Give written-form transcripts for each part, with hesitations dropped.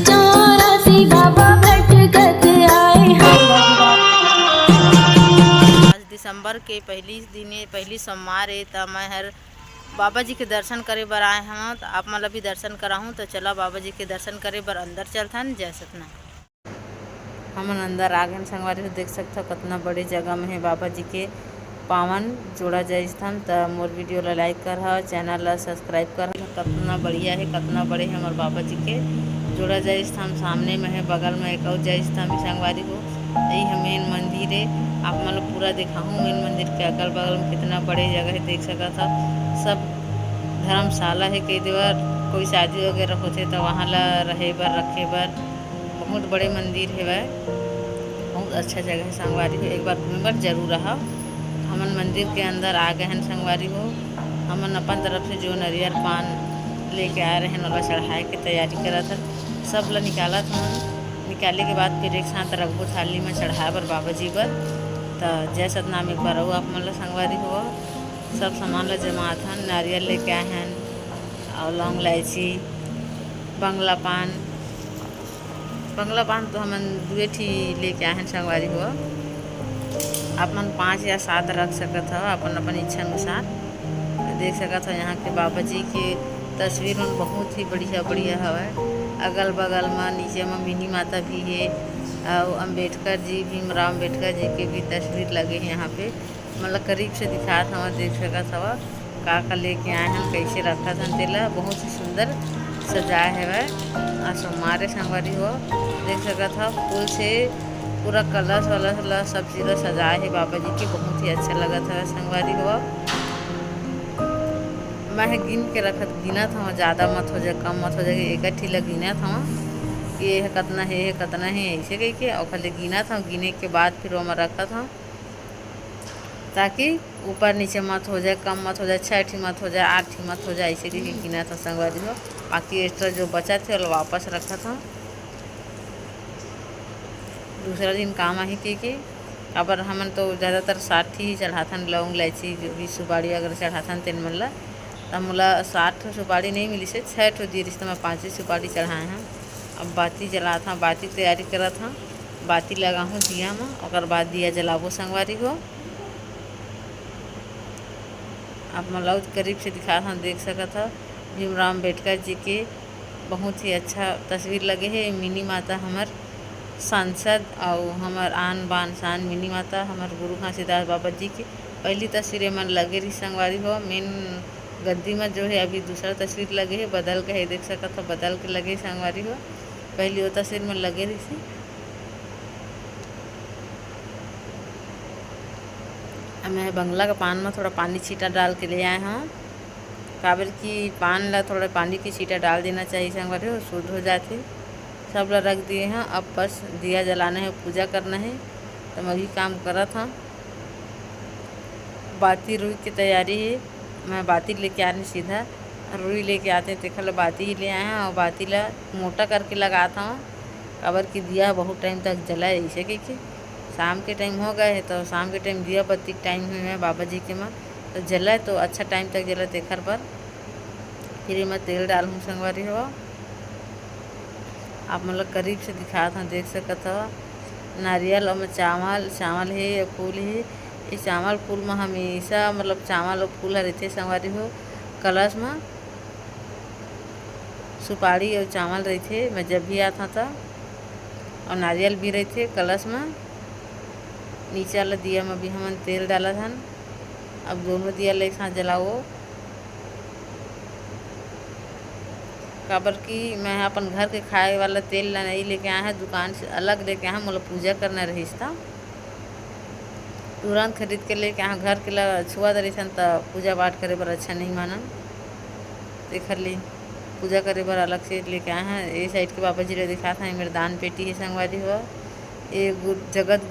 चौरासी बाबा भटकत आए हैं। आज दिसंबर के पहली सोमवार है तो मैं हर बाबा जी के दर्शन करे बर आए हूँ। तो आप मतलब भी दर्शन कराहूँ तो चला बाबा जी के दर्शन करे बर अंदर चलथन जय सतना। हमन अंदर आ गए संगवारी देख सकते कितना बड़ी जगह में है बाबा जी के पावन जोड़ा जाए स्थान। तो मोर वीडियो ला लाइक कर चैनल ला सब्सक्राइब कर। कितना बढ़िया है कितना बड़े है हमारे बाबा जी के जोड़ा जाए स्थान। सामने में है बगल में एक और जय स्थान संगवारी को यही है मेन मंदिर है। आप मतलब पूरा दिखाऊँ मेन मंदिर के अगल बगल में कितना बड़े जगह है देख सका था। सब धर्मशाला है कई देवर कोई शादी वगैरह होते तो वहाँ ला रहे बर रखे बर बहुत बड़े मंदिर है वह बहुत अच्छा जगह है संगवारी हो। एक बार घूमे बर जरूर रहा। हमन मंदिर के अंदर आ गए हैं संगवारी हो। हमन अपन तरफ से जो नारियल पान लेके आ रहे हैं वाला चढ़ाए के तैयारी करा था। सब ला निकाला था निकाले के बाद फिर एक साथ रखबो थाली में चढ़ाए बर बाबा जी बर। तो जय सतनाम एक बार आप मन ला संगवारी हो। सब सामान ला जमा था नारियल लेके आए हैं और लौंग इलायची बंगला पान तो हमन दुए ठी लेके आए हैं संगवारी हो। आप मन 5 या 7 रख सकत हो अपन अपन इच्छा अनुसार। देख सकत हो यहाँ के बाबा जी के तस्वीर में बहुत ही बढ़िया हवा। अगल बगल में नीचे में मिनी माता भी है और अम्बेडकर जी भीमराव अम्बेडकर जी के भी तस्वीर लगे हैं यहाँ पे। मतलब करीब से दिखा था देख सकत हवा का लेके आए हैं कैसे रखा था तेला बहुत ही सुंदर सजाया है वह। सोमवार संगवारी हो देख सकत था फूल से पूरा कलश वलश सब चीज़ सजाए है बाबा जी के बहुत ही अच्छा लगा था संगवारी हो। मैं गिन के रखत गिना था ज़्यादा मत हो जाए कम मत हो जाए एक ठी लग गिना था कि ये कितना है ये कितना है ऐसे कह के और खाली गिना था गिने के बाद फिर वो मैं रखा था ताकि ऊपर नीचे मत हो जाए कम मत हो जाए 6 ठी मत हो जाए 8 ठी मत हो जाए ऐसे करके गिना था संगवारी हो। बाकी एक्स्ट्रा जो बचा थे वो वापस रखा था दूसरा दिन काम आई के अब हमन तो ज़्यादातर 60 ही चढ़ाथन लौंग इलायची जो भी सुपारी अगर चढ़ाथन तेन मन ला तो मोला 60 सुपारी नहीं मिली से 6 ठो दी रही तो मैं 5 सुपारी चढ़ाए हैं। अब बाती जला था बाती तैयारी करा था बाती लगा हूँ दिया में और बाद दिया जलाबो संगवारी हो। आप मतलब करीब से दिखा था देख सका था भीमराव अम्बेडकर जी के बहुत ही अच्छा तस्वीर लगे है। मिनी माता हमार सांसद और हमार आन बान शान मिनी माता हमार गुरु घासीदास बाबा जी की पहली तस्वीर मन लगे रही संगवारी हो। मेन गद्दी में जो है अभी दूसरा तस्वीर लगे है बदल के है देख सकत हो बदल के लगे संगवारी हो पहली वो तस्वीर में लगे रही थी। मैं बंगला का पान में थोड़ा पानी छीटा डाल के ले आए हूँ काबर की पान ला थोड़ा पानी की छीटा डाल देना चाहिए संगवारी हो शुद्ध हो जाते। सब ला रख दिए हैं अब बस दिया जलाना है पूजा करना है तो मैं भी काम करा था। बाती रुई की तैयारी है मैं बाती लेके आने सीधा रुई लेके आते हैं देखल बाती ही ले आए हैं और बाती ला मोटा करके लगाता हूँ काबर की दिया बहुत टाइम तक जलाए ऐसे कि शाम के टाइम हो गए है तो शाम के टाइम दिया बत्ती टाइम हुए हैं बाबा जी के माँ तो जलाए तो अच्छा टाइम तक जला देखर पर फिर मैं तेल डालूँ संगवारी हो। आप मतलब करीब से दिखा था देख सकत हो नारियल और चावल है फूल है। ये चावल फूल में हमेशा मतलब चावल और फूल रहते संगवारी हो। कलश में सुपारी और चावल रहते मैं जब भी आता था और नारियल भी रहते कलश में। नीचे वाला दिया में भी हमन तेल डाला था अब दोनों दिया ले साथ जलाओ काबर की मैं अपन घर के खाए वाला तेल ला नहीं लेके आया है दुकान से अलग लेके आया मतलब पूजा करना रही था तुरंत खरीद के लेके आया घर के ला छुआ दरी सन तो पूजा पाठ करे बर अच्छा नहीं मानन देख ली पूजा करे बर अलग से लेके आए हैं। ये साइड के बाबा जी ने दिखा था मेरे दान पेटी है संगवारी हुआ ये जगत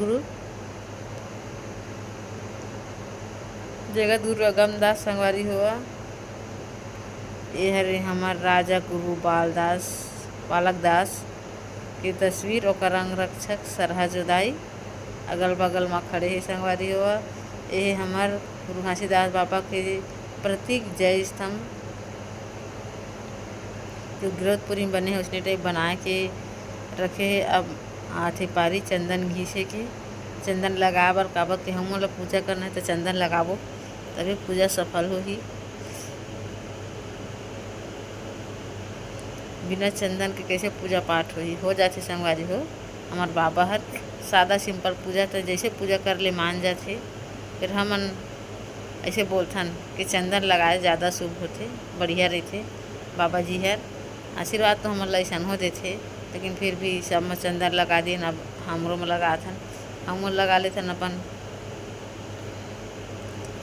गुरु अगमदास संगवारी हुआ। ये हरे हमार राजा गुरु बालक दास की तस्वीर और रंग रक्षक सरहा जुदाई अगल बगल में खड़े है संगवारी हुआ। ये हमार गुरु घासीदास बाबा के प्रतीक जय स्तंभ जो गिरौदपुरी में बने हैं उसने टाइप बना के रखे है। अब आथे पारी चंदन घीसे के चंदन लगा बर काबर के हम लोग पूजा करना है तो चंदन लगाबो तभी पूजा सफल होगी। बिना चंदन के कैसे पूजा पाठ होही हो जाते संगवारी हो। हमार बाबा हर सादा सिंपल पूजा तो जैसे पूजा कर ले मान जाते। फिर हमन ऐसे बोलथन कि चंदन लगाए ज़्यादा शुभ होते बढ़िया रहते। बाबा जी हर आशीर्वाद तो हमन ला ऐसन हो देते लेकिन फिर भी सब में चंदन लगा दिन। अब हमरों में लगाथन हम लगा लेथन अपन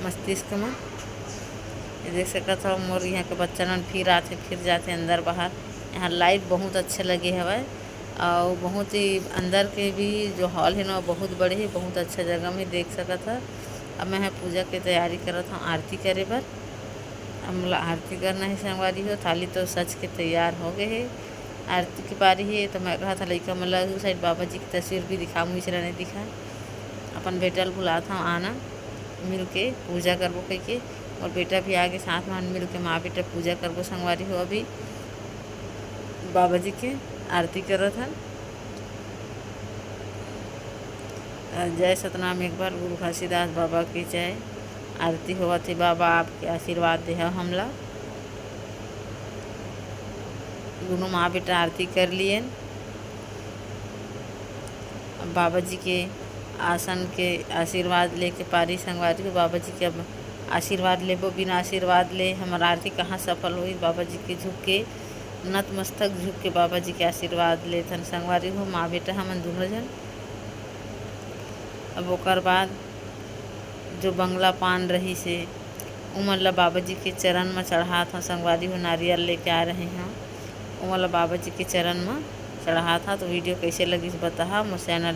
मस्तिष्क में। ये देख सकत हो मोर यहाँ के बच्चन फिर आते फिर जाते अंदर बाहर। यहाँ लाइट बहुत अच्छे लगे हवे और बहुत ही अंदर के भी जो हॉल है ना बहुत बड़े है, बहुत अच्छा जगह में देख सकत है। अब मैं पूजा की तैयारी करत हूँ आरती करे बर। अब मोला आरती करना है संगवारी हो। थाली तो सच के तैयार हो गए है, आरती की पारी है। तो मैं कहा था लड़का मतलब उस साइड बाबा जी की तस्वीर भी दिखा मुझे नहीं दिखा। अपन बेटा बुला था आना मिल के पूजा करबो कह के और बेटा भी आगे साथ में मिल के माँ बेटा पूजा करबो संगवारी हो। अभी बाबा जी के आरती करत हन। जय सतनाम एक बार गुरु घासीदास बाबा की जय। आरती होवत थी। बाबा आपके आशीर्वाद दे हमला। दोनों माँ बेटा आरती कर लिए। अब बाबा जी के आसन के आशीर्वाद लेके पारी संगवारी को। बाबा जी के अब आशीर्वाद लेबो। बिना आशीर्वाद ले हमारा आरती कहाँ सफल हुई। बाबा जी के झुक के नतमस्तक झुक के बाबा जी के आशीर्वाद लेथन संगवारी हो माँ बेटा हमन दोनों जन। अब ओकर बाद जो बंगला पान रही से उमन ला बाबा जी के चरण में चढ़ा था संगवारी हो। नारियल लेके आ रहे हैं उमन ला बाबा जी के चरण में चढ़ा था। तो वीडियो कैसे लगी बता मोर चैनल ला